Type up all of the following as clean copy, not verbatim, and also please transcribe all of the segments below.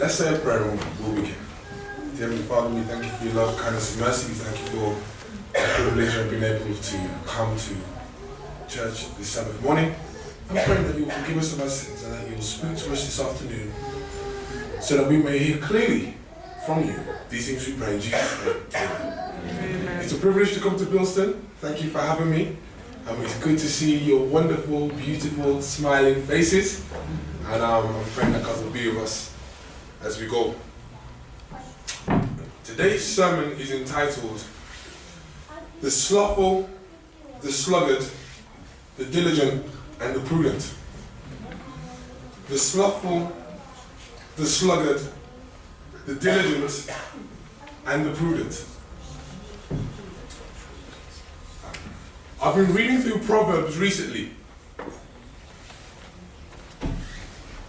Let's say a prayer and we'll begin. Dear Heavenly Father, we thank you for your love, kindness, and mercy. We thank you for the privilege of being able to come to church this Sabbath morning. I'm praying that you will forgive us of our sins and that you will speak to us this afternoon so that we may hear clearly from you. These things we pray in Jesus' name. Amen. It's a privilege to come to Bilston. Thank you for having me. It's good to see your wonderful, beautiful, smiling faces. And I'm praying that God will be with us as we go. Today's sermon is entitled The Slothful, the Sluggard, the Diligent, and the Prudent. The slothful, the sluggard, the diligent, and the prudent. I've been reading through Proverbs recently.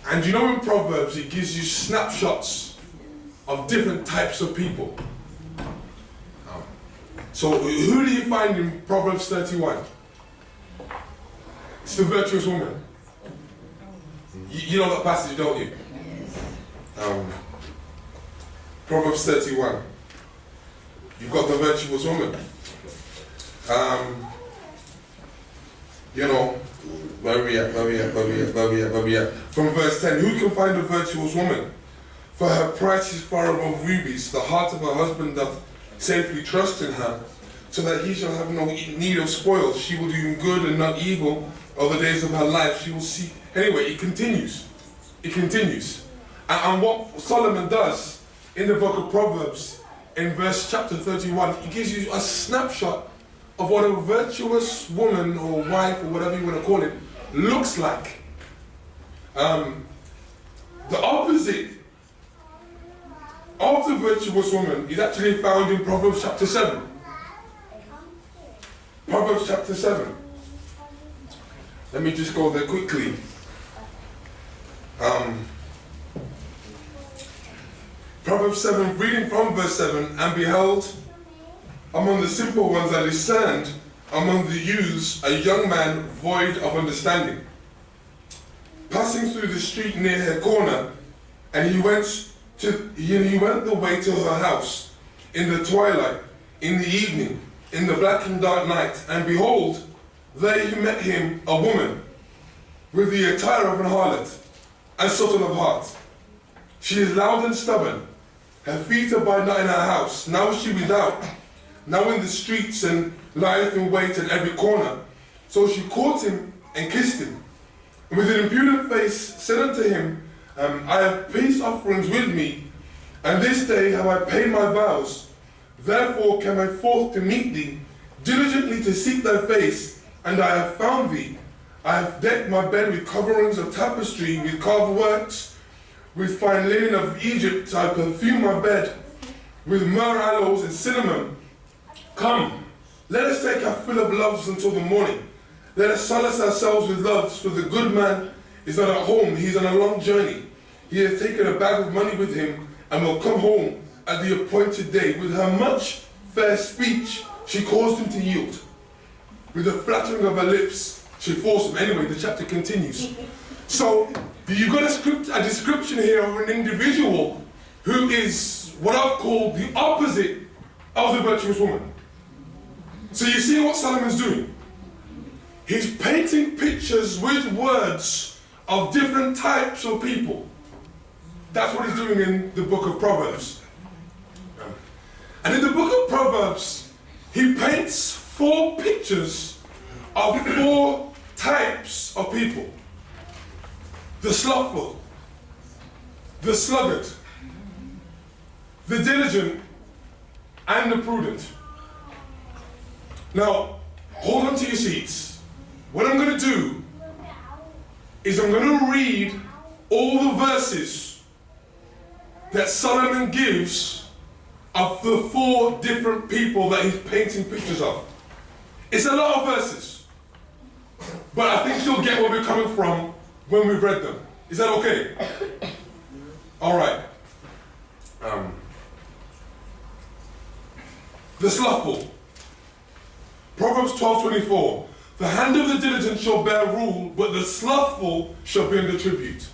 And you know in Proverbs it gives you snapshots of different types of people. So who do you find in Proverbs 31? It's the virtuous woman. You know that passage, don't you? Proverbs 31. You've got the virtuous woman. You know, where we at? From verse 10, who can find a virtuous woman? For her price is far above rubies. The heart of her husband doth safely trust in her, so that he shall have no need of spoils. She will do him good and not evil all the days of her life. She will see. Anyway, it continues. It continues. And what Solomon does in the book of Proverbs, in chapter 31, he gives you a snapshot of what a virtuous woman or wife or whatever you want to call it looks like. The opposite of the virtuous woman is actually found in Proverbs chapter 7. Proverbs chapter 7. Let me just go there quickly. Proverbs 7, reading from verse 7, and behold, among the simple ones I discerned, among the youths, a young man void of understanding. Passing through the street near her corner, and he went the way to her house, in the twilight, in the evening, in the black and dark night, and behold, there he met him a woman, with the attire of an harlot, and subtle of heart. She is loud and stubborn, her feet abide not in her house, now is she without, now in the streets, and lieth in wait at every corner. So she caught him and kissed him, and with an impudent face said unto him, I have peace offerings with me, and this day have I paid my vows. Therefore came I forth to meet thee, diligently to seek thy face, and I have found thee. I have decked my bed with coverings of tapestry, with carved works, with fine linen of Egypt. I perfume my bed with myrrh, aloes, and cinnamon. Come, let us take our fill of loves until the morning. Let us solace ourselves with loves, for the good man is not at home, he is on a long journey. He has taken a bag of money with him, and will come home at the appointed day. With her much fair speech, she caused him to yield. With the flattering of her lips, she forced him. Anyway, the chapter continues. So, you've got a description here of an individual who is what I've called the opposite of the virtuous woman. So you see what Solomon's doing? He's painting pictures with words of different types of people. That's what he's doing in the book of Proverbs. And in the book of Proverbs, he paints 4 pictures of 4 types of people. The slothful, the sluggard, the diligent, and the prudent. Now, hold on to your seats. What I'm going to do is I'm going to read all the verses that Solomon gives of the 4 different people that he's painting pictures of. It's a lot of verses, but I think you'll get where we're coming from when we've read them. Is that okay? All right. The slothful. Proverbs 12:24. The hand of the diligent shall bear rule, but the slothful shall be under tribute.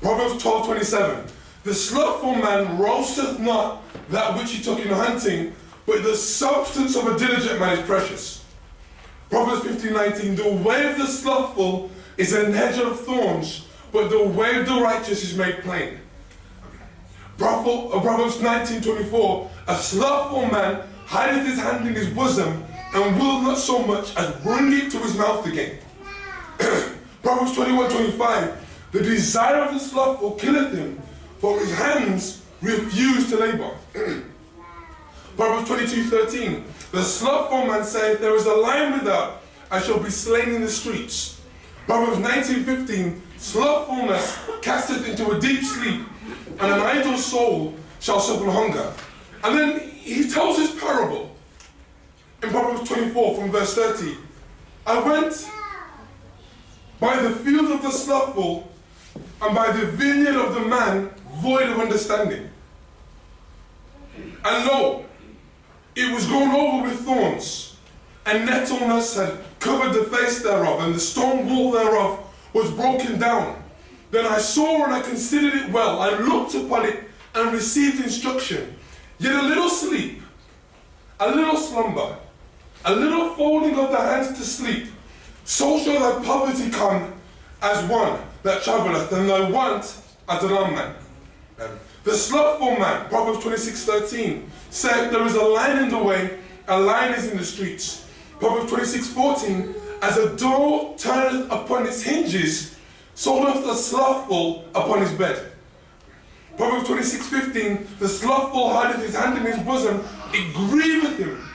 Proverbs 12:27. The slothful man roasteth not that which he took in hunting, but the substance of a diligent man is precious. Proverbs 15:19, the way of the slothful is an hedge of thorns, but the way of the righteous is made plain. Proverbs 19:24, a slothful man hideth his hand in his bosom, and will not so much as bring it to his mouth again. Proverbs 21:25, the desire of the slothful killeth him, for his hands refuse to labor. Proverbs 22:13, the slothful man saith, there is a lion without, I shall be slain in the streets. Proverbs 19:15, slothfulness casteth into a deep sleep, and an idle soul shall suffer hunger. And then he tells his parable in Proverbs 24 from verse 30. I went by the field of the slothful, and by the vineyard of the man void of understanding. And lo, it was grown over with thorns, and nettleness had covered the face thereof, and the stone wall thereof was broken down. Then I saw and I considered it well. I looked upon it and received instruction. Yet a little sleep, a little slumber, a little folding of the hands to sleep, so shall thy poverty come as one that travelleth, and thy want as an armed man. The slothful man, Proverbs 26:13, said, there is a lion in the way, a lion is in the streets. Proverbs 26:14, as a door turneth upon its hinges, so doth the slothful upon his bed. Proverbs 26:15, the slothful hideth his hand in his bosom, it grieveth him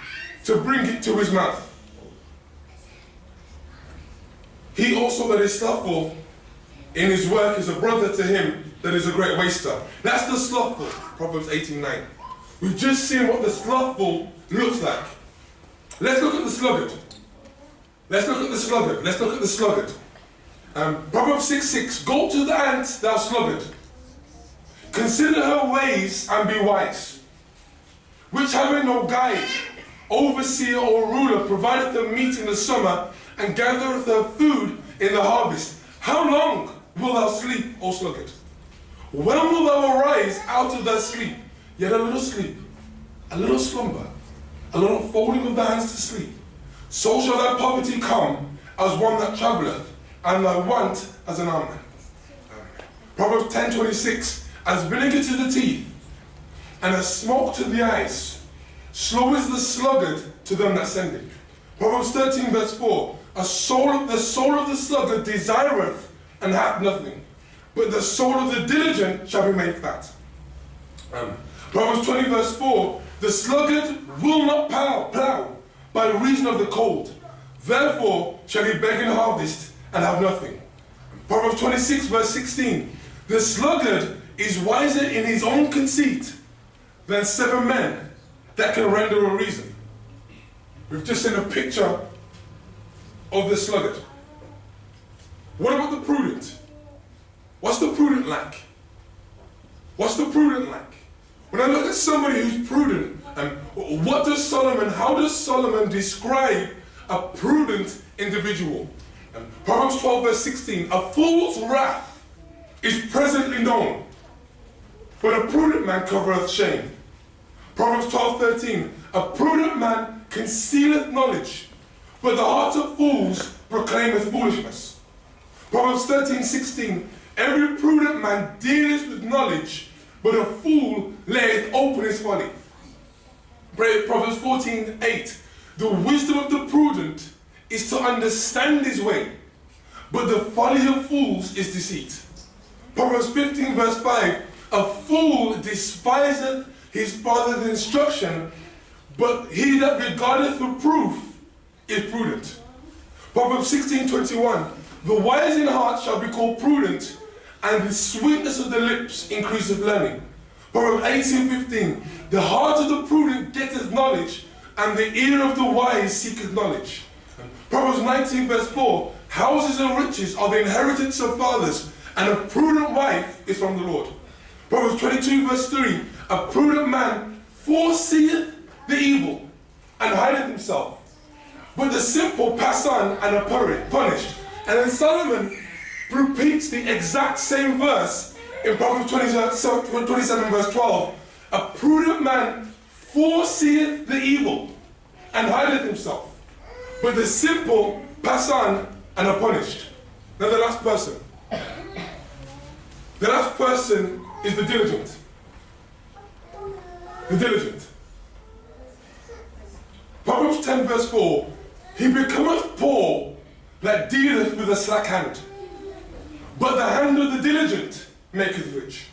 to bring it to his mouth. He also that is slothful in his work is a brother to him that is a great waster. That's the slothful, Proverbs 18:9. We've just seen what the slothful looks like. Let's look at the sluggard. Let's look at the sluggard. Let's look at the sluggard. Proverbs 6:6, go to the ant, thou sluggard. Consider her ways and be wise. Which having no guide, overseer or ruler, provideth her meat in the summer, and gathereth her food in the harvest. How long wilt thou sleep, O sluggard? When wilt thou arise out of thy sleep? Yet a little sleep, a little slumber, a little folding of the hands to sleep. So shall thy poverty come as one that travelleth, and thy want as an armed man. Proverbs 10:26, as vinegar to the teeth, and as smoke to the eyes, slow is the sluggard to them that send it. Proverbs 13:4, the soul of the sluggard desireth and hath nothing, but the soul of the diligent shall be made fat. Proverbs 20:4, the sluggard will not plow by reason of the cold, therefore shall he beg in harvest and have nothing. Proverbs 26:16, the sluggard is wiser in his own conceit than 7 men that can render a reason. We've just seen a picture of the sluggard. What about the prudent? What's the prudent like? What's the prudent like? When I look at somebody who's prudent, how does Solomon describe a prudent individual? Proverbs 12:16, a fool's wrath is presently known, but a prudent man covereth shame. Proverbs 12:13, a prudent man concealeth knowledge, but the heart of fools proclaimeth foolishness. Proverbs 13:16, every prudent man dealeth with knowledge, but a fool layeth open his folly. Proverbs 14:8, the wisdom of the prudent is to understand his way, but the folly of fools is deceit. Proverbs 15:5, a fool despiseth his father's instruction, but he that regardeth reproof is prudent. Proverbs 16:21, the wise in heart shall be called prudent, and the sweetness of the lips increaseth learning. Proverbs 18:15, the heart of the prudent getteth knowledge, and the ear of the wise seeketh knowledge. Proverbs 19:4, houses and riches are the inheritance of fathers, and a prudent wife is from the Lord. Proverbs 22:3, a prudent man foreseeth the evil and hideth himself, but the simple pass on and are punished. And then Solomon repeats the exact same verse In Proverbs 27 verse 12, a prudent man foreseeth the evil and hideth himself, but the simple pass on and are punished. Now the last person. The last person is the diligent. The diligent. Proverbs 10 verse 4, he becometh poor that dealeth with a slack hand, but the hand of the diligent maketh rich.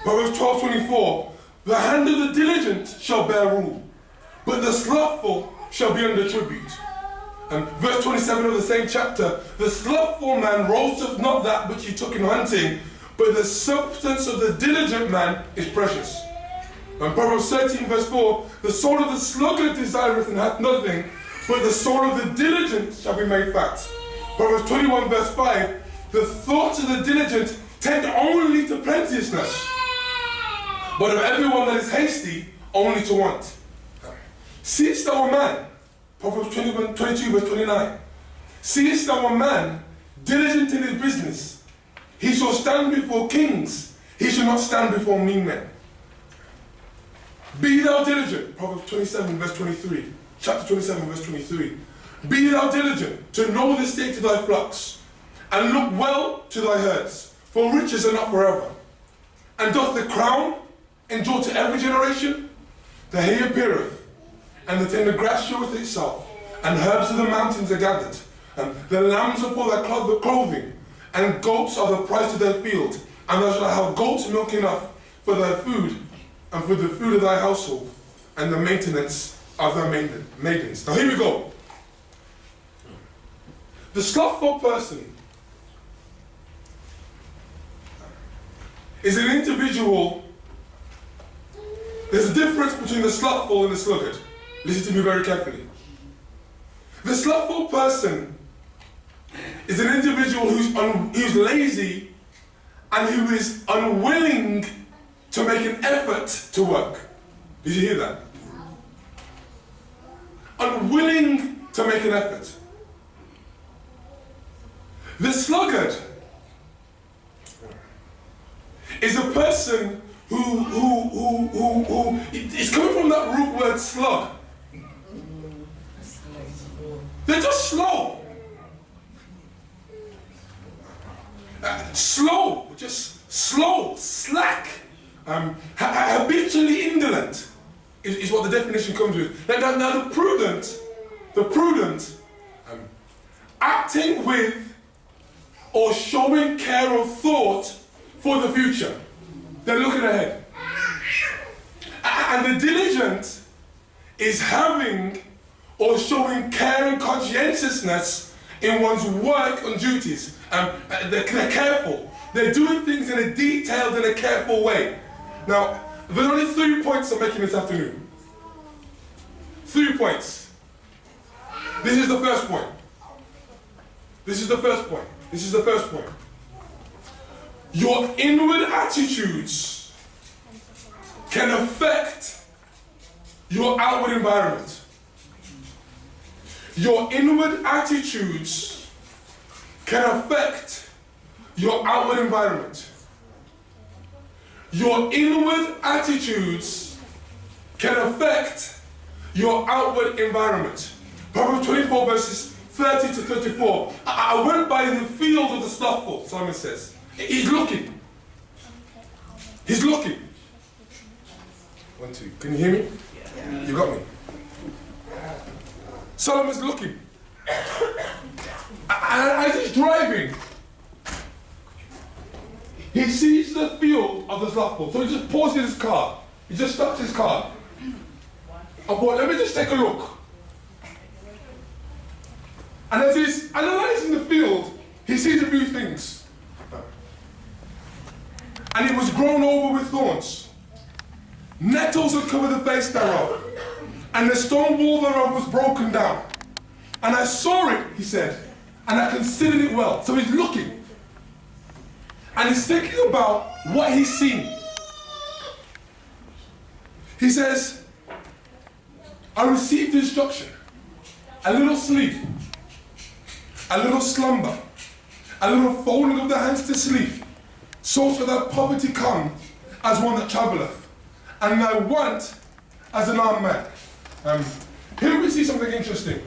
Proverbs 12:24, the hand of the diligent shall bear rule, but the slothful shall be under tribute. And verse 27 of the same chapter, the slothful man roasteth not that which he took in hunting, but the substance of the diligent man is precious. And Proverbs 13 verse 4, the soul of the sluggard desireth and hath nothing, but the soul of the diligent shall be made fat. Proverbs 21 verse 5, the thoughts of the diligent tend only to plenteousness, but of everyone that is hasty, only to want. Seest thou a man, Proverbs 22 verse 29, seest thou a man diligent in his business, he shall stand before kings, he shall not stand before mean men. Be thou diligent, Proverbs 27 verse 23, chapter 27 verse 23. Be thou diligent to know the state of thy flocks, and look well to thy herds, for riches are not forever. And doth the crown endure to every generation? The hay appeareth, and the tender grass showeth itself, and herbs of the mountains are gathered, and the lambs are for thy clothing, and goats are the price of their field, and thou shalt have goat's milk enough for thy food, and for the food of thy household, and the maintenance of thy maidens. Now here we go. The slothful person is an individual. There's a difference between the slothful and the sluggard. Listen to me very carefully. The slothful person is an individual who's lazy and who is unwilling to make an effort to work. Did you hear that? Unwilling to make an effort. The sluggard is a person who is coming from that root word slug. They're just slow. Slow, slack, habitually indolent is what the definition comes with. Now the prudent, acting with or showing care or thought for the future. They're looking ahead. And the diligent is having or showing care and conscientiousness in one's work and duties. They're careful. They're doing things in a detailed and a careful way. Now, there's only 3 points I'm making this afternoon. 3 points. This is the first point. This is the first point. This is the first point. Your inward attitudes can affect your outward environment. Your inward attitudes can affect your outward environment. Your inward attitudes can affect your outward environment. Proverbs 24 verses 30 to 34. I went by the field of the slothful, Simon says. He's looking. He's looking. 1, 2. Can you hear me? Yeah. You got me? Solomon's looking. As he's driving, he sees the field of the slothful. So he just pauses his car. He just stops his car. I thought, let me just take a look. And as he's analysing the field, he sees a few things. And it was grown over with thorns. Nettles had covered the face thereof, and the stone wall thereof was broken down. And I saw it, he said, and I considered it well. So he's looking. And he's thinking about what he's seen. He says, I received instruction, a little sleep, a little slumber, a little folding of the hands to sleep, So shall thy poverty come as one that travelleth, and thy want as an armed man. Here we see something interesting.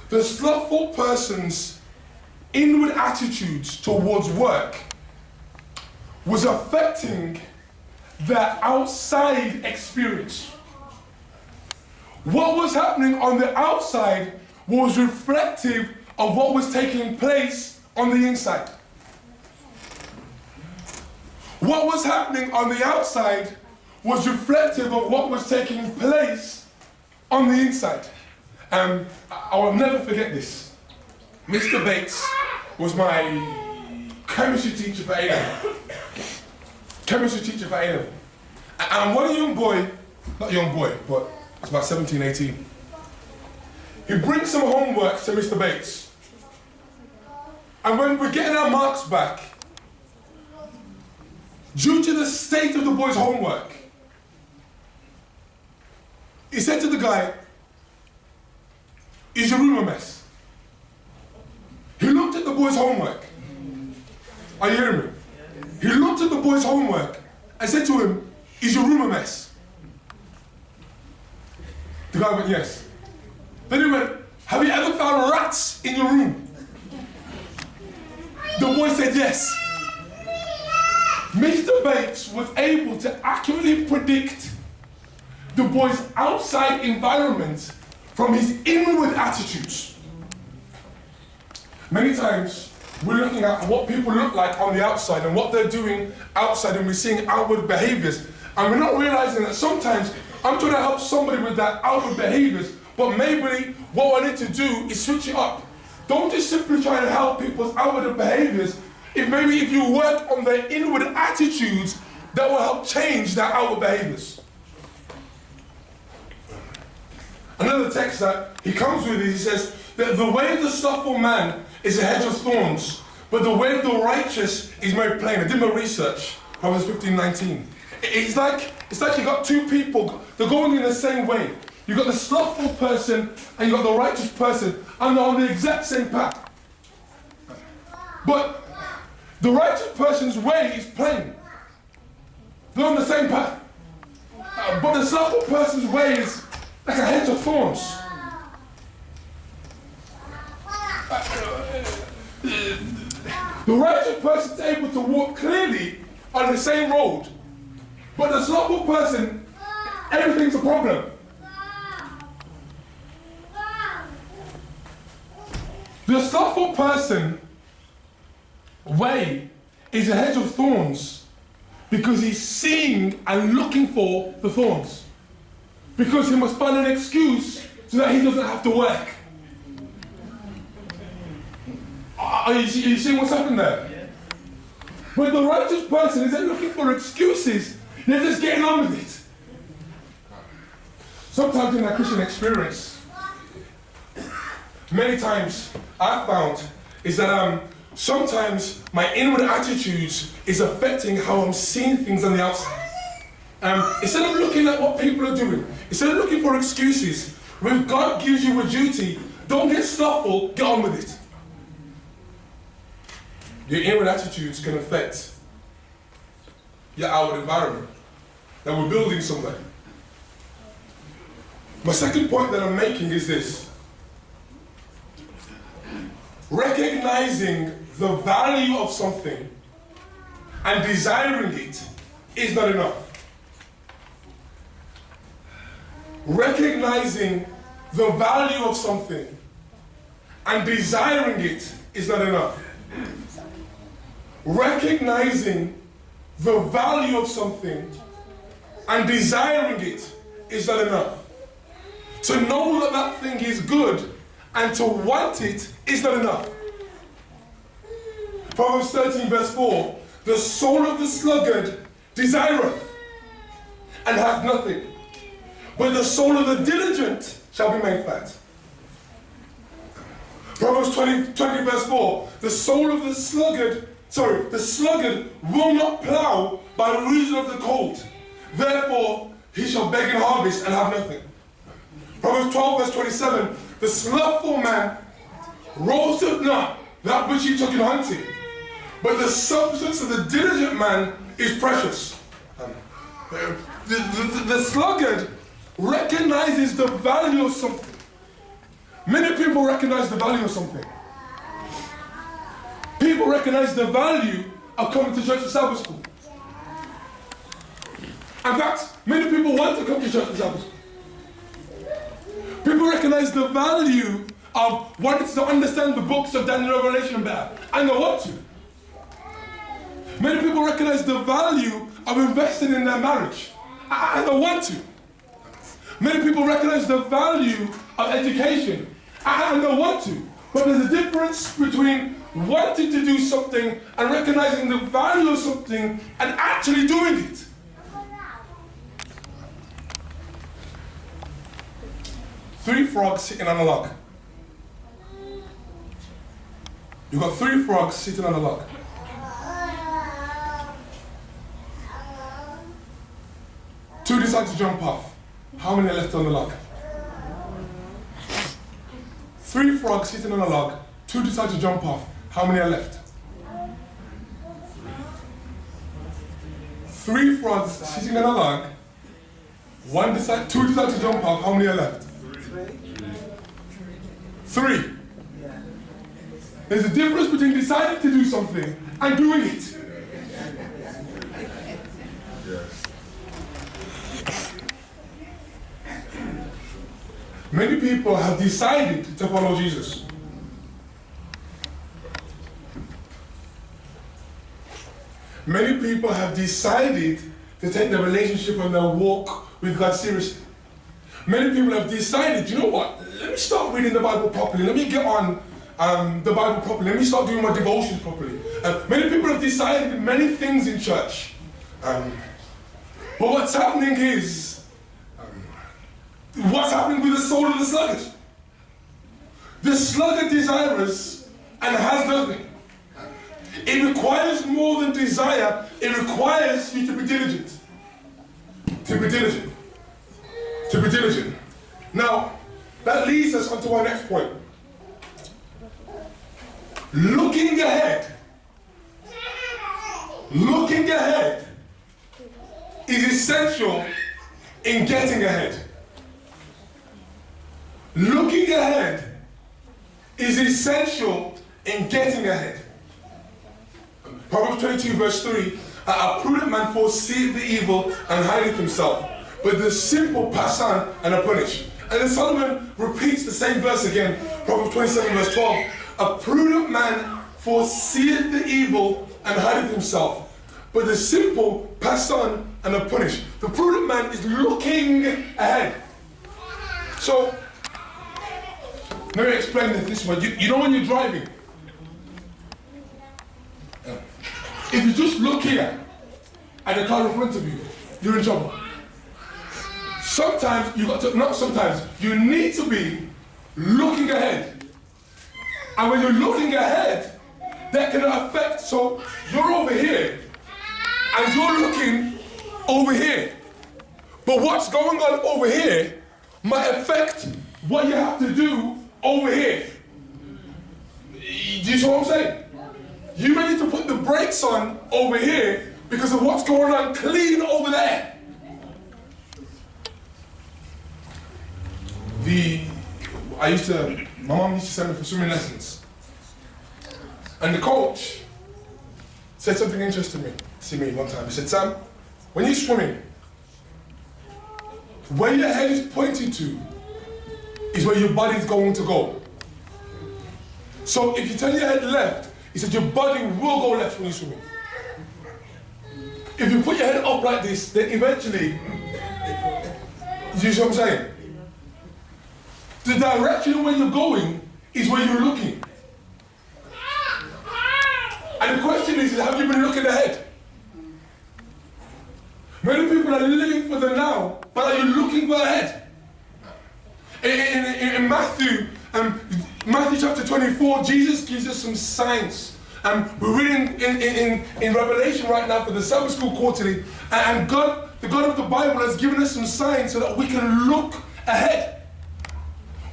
The slothful person's inward attitudes towards work was affecting their outside experience. What was happening on the outside was reflective of what was taking place on the inside. What was happening on the outside was reflective of what was taking place on the inside. I will never forget this. Mr. Bates was my chemistry teacher for A-level. And one young boy, not young boy, but it's about 17, 18. He brings some homework to Mr. Bates. And when we're getting our marks back, due to the state of the boy's homework, he said to the guy, "Is your room a mess?" He looked at the boy's homework. Are you hearing me? He looked at the boy's homework and said to him, "Is your room a mess?" The guy went, "Yes." Then he went, "Have you ever found rats in your room?" The boy said, "Yes." Mr. Bates was able to accurately predict the boy's outside environment from his inward attitudes. Many times, we're looking at what people look like on the outside and what they're doing outside, and we're seeing outward behaviors. And we're not realizing that sometimes I'm trying to help somebody with their outward behaviors, but maybe what I need to do is switch it up. Don't just simply try to help people's outward behaviors. If you work on their inward attitudes, that will help change their outward behaviors. Another text that he comes with, he says that the way of the slothful man is a hedge of thorns, but the way of the righteous is made plain. I did my research, Proverbs 15:19. It's like you got two people, they're going in the same way. You got the slothful person and you got the righteous person, and they're on the exact same path. But the righteous person's way is plain. They're on the same path. But the slothful person's way is like a hedge of thorns. The righteous person is able to walk clearly on the same road, but the slothful person, everything's a problem. The slothful person way is a hedge of thorns because he's seeing and looking for the thorns. Because he must find an excuse so that he doesn't have to work. Are you seeing what's happened there? But the righteous person isn't looking for excuses, they're just getting on with it. Sometimes in our Christian experience, many times I've found is that sometimes my inward attitudes is affecting how I'm seeing things on the outside. Instead of looking at what people are doing, instead of looking for excuses, when God gives you a duty, don't get slothful, get on with it. Your inward attitudes can affect your outward environment that we're building somewhere. My second point that I'm making is this. Recognizing the value of something and desiring it is not enough. Recognizing the value of something and desiring it is not enough. Recognizing the value of something and desiring it is not enough. To know that that thing is good and to want it is not enough. Proverbs 13 verse 4, the soul of the sluggard desireth and hath nothing, but the soul of the diligent shall be made fat. Proverbs 20 verse 4, the sluggard will not plow by reason of the cold, therefore he shall beg in harvest and have nothing. Proverbs 12 verse 27, the slothful man roasteth not, that which he took in hunting. But the substance of the diligent man is precious. The sluggard recognizes the value of something. Many people recognize the value of something. People recognize the value of coming to church and Sabbath school. In fact, many people want to come to church and Sabbath school. People recognize the value of wanting to understand the books of Daniel and Revelation better, and they want to. Many people recognize the value of investing in their marriage, and they want to. Many people recognize the value of education, and they want to. But there's a difference between wanting to do something and recognizing the value of something and actually doing it. Three frogs sitting on a log. You've got three frogs sitting on a log. Two decide to jump off. How many are left on the log? Three frogs sitting on a log. Two decide to jump off. How many are left? Three frogs sitting on a log. Two decide to jump off. How many are left? Three. There's a difference between deciding to do something and doing it. Many people have decided to follow Jesus. Many people have decided to take their relationship and their walk with God seriously. Many people have decided, you know what, let me start reading the Bible properly. Let me get on the Bible properly. Let me start doing my devotions properly. Many people have decided many things in church. But what's happening is, what's happening with the soul of the sluggard? The sluggard desires and has nothing. It requires more than desire. It requires you to be diligent. To be diligent. To be diligent. Now, that leads us onto our next point. Looking ahead. Looking ahead is essential in getting ahead. Looking ahead is essential in getting ahead. Proverbs 22 verse 3, a prudent man foreseeth the evil and hideth himself, but the simple pass on and are punished. And then Solomon repeats the same verse again, Proverbs 27 verse 12, a prudent man foreseeth the evil and hideth himself, but the simple pass on and are punished. The prudent man is looking ahead. So, let me explain this way. You know when you're driving, if you just look here at the car in front of you, you're in trouble. Sometimes you got to, not sometimes, you need to be looking ahead. And when you're looking ahead, that can affect, so you're over here and you're looking over here. But what's going on over here might affect what you have to do over here. Do you see what I'm saying? You may need to put the brakes on over here because of what's going on clean over there. My mom used to send me for swimming lessons. And the coach said something interesting to me one time. He said, Sam, when you're swimming, where your head is pointed to is where your body's going to go. So if you turn your head left, he said your body will go left when you're swimming. If you put your head up like this, then eventually, you see what I'm saying? The direction where you're going is where you're looking. And the question is have you been looking ahead? Many people are living for the now, but are you looking for ahead? In Matthew chapter 24, Jesus gives us some signs. We're reading in Revelation right now for the Sabbath School quarterly, and God, the God of the Bible, has given us some signs so that we can look ahead.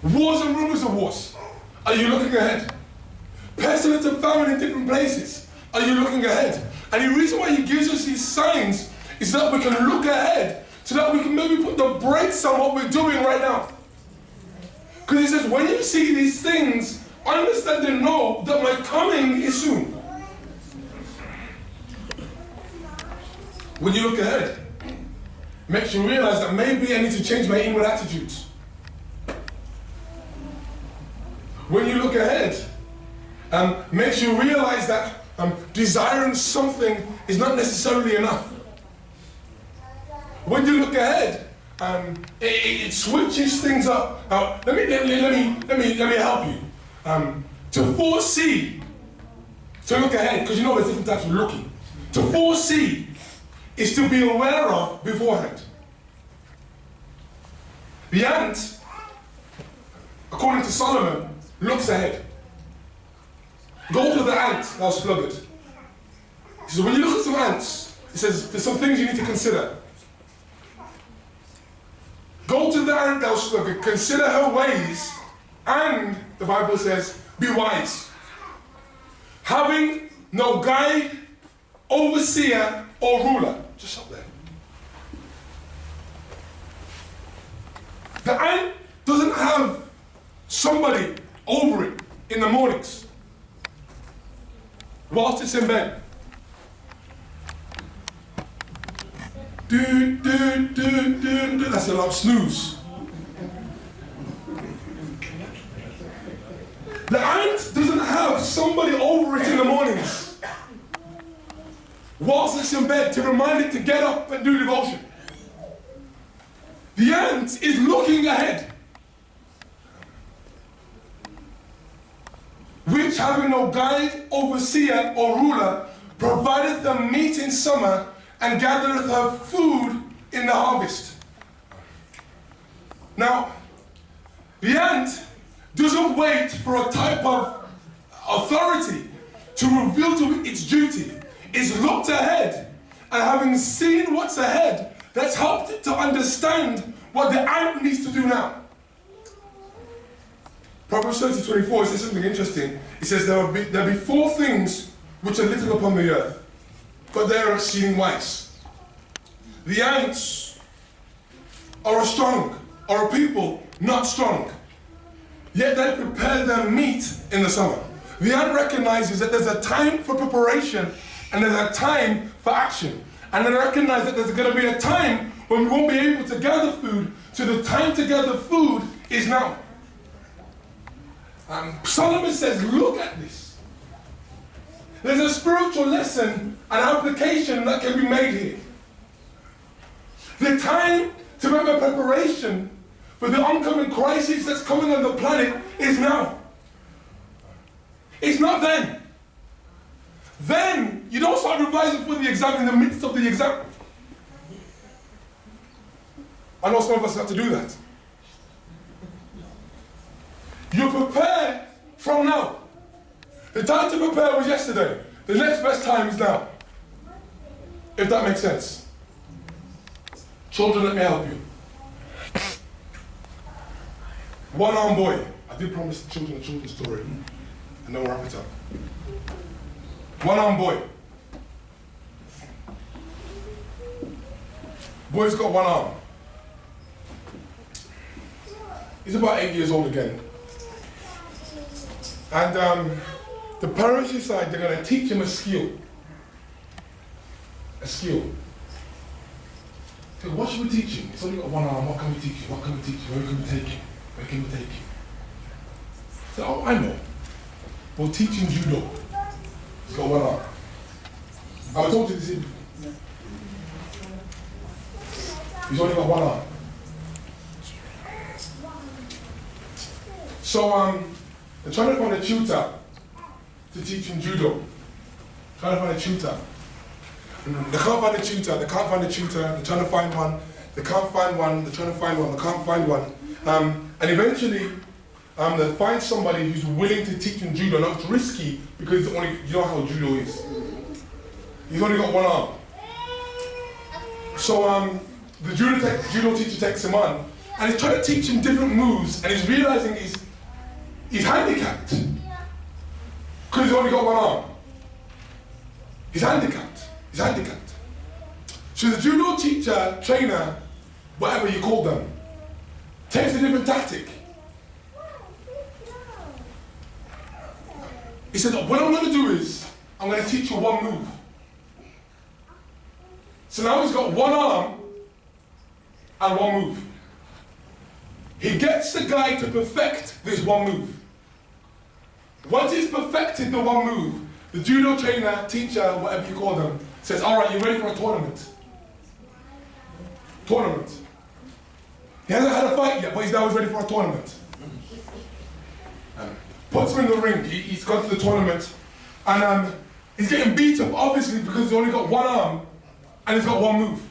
Wars and rumors of wars. Are you looking ahead? pestilence and famine in different places. Are you looking ahead? And the reason why he gives us these signs is that we can look ahead, so that we can maybe put the brakes on what we're doing right now. Because he says, when you see these things, understand and know that my coming is soon. When you look ahead, makes you realize that maybe I need to change my inward attitudes. When you look ahead, makes you realize that desiring something is not necessarily enough. When you look ahead, it switches things up. Now, let me help you. To foresee, to look ahead, because you know there's different types of looking. To foresee is to be aware of beforehand. The ant, according to Solomon, looks ahead. Go to the ant, thou sluggard. He says, when you look at some ants, he says, there's some things you need to consider. Go to the ant, thou sluggard, consider her ways, and, the Bible says, be wise. Having no guide, overseer, or ruler. Just up there. The ant doesn't have somebody over it in the mornings whilst it's in bed. That's a lot of snooze. The ant doesn't have somebody over it in the mornings whilst it's in bed to remind it to get up and do devotion. The ant is looking ahead, which having no guide, overseer, or ruler, provideth them meat in summer, and gathereth her food in the harvest. Now, the ant doesn't wait for a type of authority to reveal to it its duty. It's looked ahead, and having seen what's ahead, that's helped it to understand what the ant needs to do now. Proverbs 30:24 says something interesting. It says, there'll be 4 things which are little upon the earth, but they are exceeding wise. The ants are a people not strong, yet they prepare their meat in the summer. The ant recognizes that there's a time for preparation and there's a time for action. And they recognize that there's going to be a time when we won't be able to gather food, so the time to gather food is now. Solomon says, look at this. There's a spiritual lesson and application that can be made here. The time to make a preparation for the oncoming crisis that's coming on the planet is now. It's not then. Then you don't start revising for the exam in the midst of the exam. I know some of us have to do that. You prepare from now. The time to prepare was yesterday. The next best time is now. If that makes sense. Children, let me help you. One-armed boy. I did promise the children a children's story. And then we'll wrap it up. One-armed boy. Boy's got one arm. He's about 8 years old again. And the parents decide they're going to teach him a skill. A skill. So what should we teach him? He's only got one arm. What can we teach him? What can we teach him? Where can we take him? Where can we take him? So, oh, I know. We'll teach him judo. He's got one arm. I told you this evening. He's only got one arm. So they're trying to find a tutor to teach him judo. Trying to find a tutor. They can't find a tutor, they can't find a tutor, they're trying to find one, they can't find one, they're trying to find one, they can't find one. And eventually, they find somebody who's willing to teach him judo. Now it's risky because it's only, you know how judo is. He's only got one arm. So the judo teacher takes him on, and he's trying to teach him different moves, and he's realizing he's handicapped. Because because he's only got one arm. He's handicapped. He's handicapped. So the judo teacher, trainer, whatever you call them, takes a different tactic. He said, what I'm going to do is, I'm going to teach you one move. So now he's got one arm and one move. He gets the guy to perfect this one move. Once he's perfected the one move, the judo trainer, teacher, whatever you call them, says, all right, you're ready for a tournament. Tournament. He hasn't had a fight yet, but he's now ready for a tournament. Puts him in the ring, he's gone to the tournament, and he's getting beat up, obviously, because he's only got one arm, and he's got one move.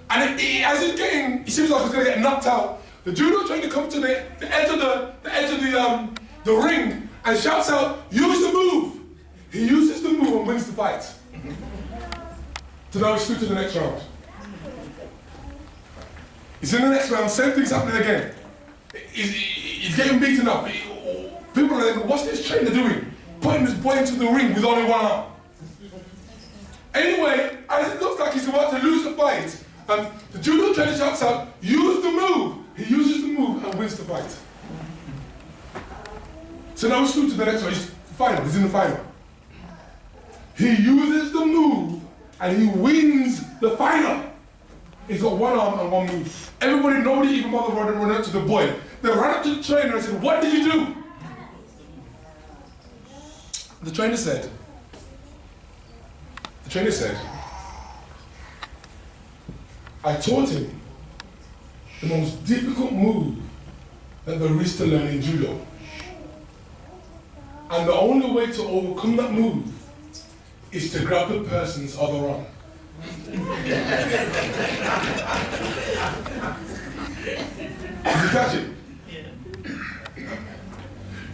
And as he's getting, he seems like he's going to get knocked out. The judo trainer comes to the edge of the ring and shouts out, use the move. He uses the move and wins the fight. So now he's through to the next round. He's in the next round, same thing's happening again. He's getting beaten up. People are like, what's this trainer doing? Putting this boy into the ring with only one arm. Anyway, as it looks like he's about to lose the fight, the judo trainer shouts out, use the move. He uses the move and wins the fight. So now he's through to the next one. He's in the final. He uses the move and he wins the final. He's got one arm and one move. Everybody, nobody even bothered running up to the boy. They ran up to the trainer and said, what did you do? The trainer said, I taught him the most difficult move that there is to learn in judo. And the only way to overcome that move is to grab the person's other arm. Did you catch it?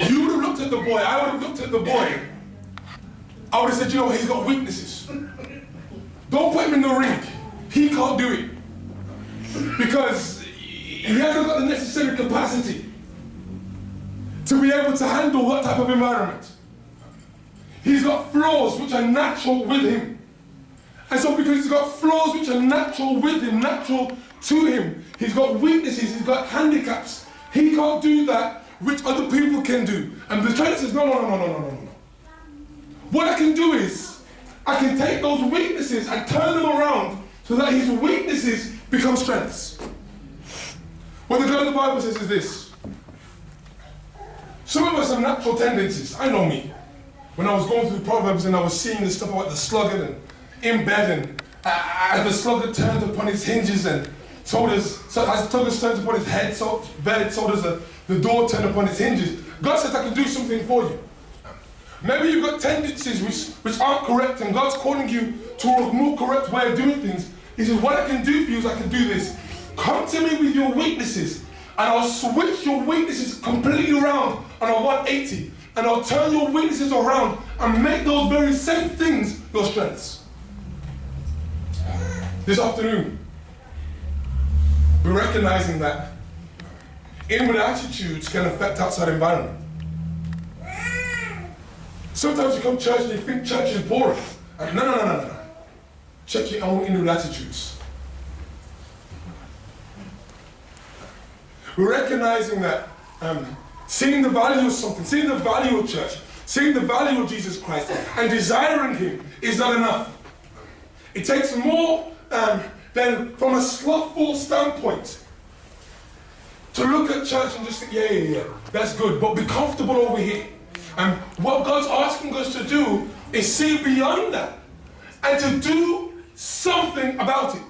You would have looked at the boy, I would have looked at the boy, I would have said, you know what, he's got weaknesses. Don't put him in the ring. He can't do it. Because he hasn't got the necessary capacity to be able to handle that type of environment. He's got flaws which are natural with him. And so because he's got flaws which are natural with him, natural to him, he's got weaknesses, he's got handicaps. He can't do that which other people can do. And the trainer says, no. What I can do is, I can take those weaknesses and turn them around so that his weaknesses become strengths. What the God of the Bible says is this. Some of us have natural tendencies. I know me. When I was going through Proverbs and I was seeing the stuff about the sluggard and in bed, and as the sluggard turns upon his hinges, and as the sluggard turns upon his head, so does the door turn upon its hinges. God says, I can do something for you. Maybe you've got tendencies which aren't correct, and God's calling you to a more correct way of doing things. He says, what I can do for you is I can do this. Come to me with your weaknesses, and I'll switch your weaknesses completely around on a 180, and I'll turn your weaknesses around and make those very same things your strengths. This afternoon, we're recognizing that inward attitudes can affect outside environment. Sometimes you come to church and you think church is boring. No. Check your own inward attitudes. We're recognizing that seeing the value of something, seeing the value of church, seeing the value of Jesus Christ, and desiring Him is not enough. It takes more than from a slothful standpoint to look at church and just think, yeah, that's good, but be comfortable over here. And what God's asking us to do is see beyond that and to do something about it.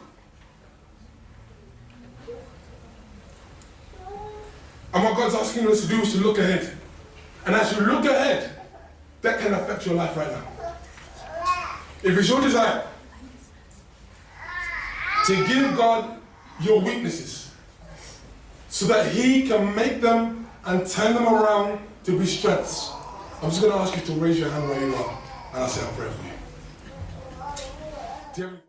And what God's asking us to do is to look ahead. And as you look ahead, that can affect your life right now. If it's your desire to give God your weaknesses so that He can make them and turn them around to be strengths, I'm just going to ask you to raise your hand where you are, and I'll say a prayer for you.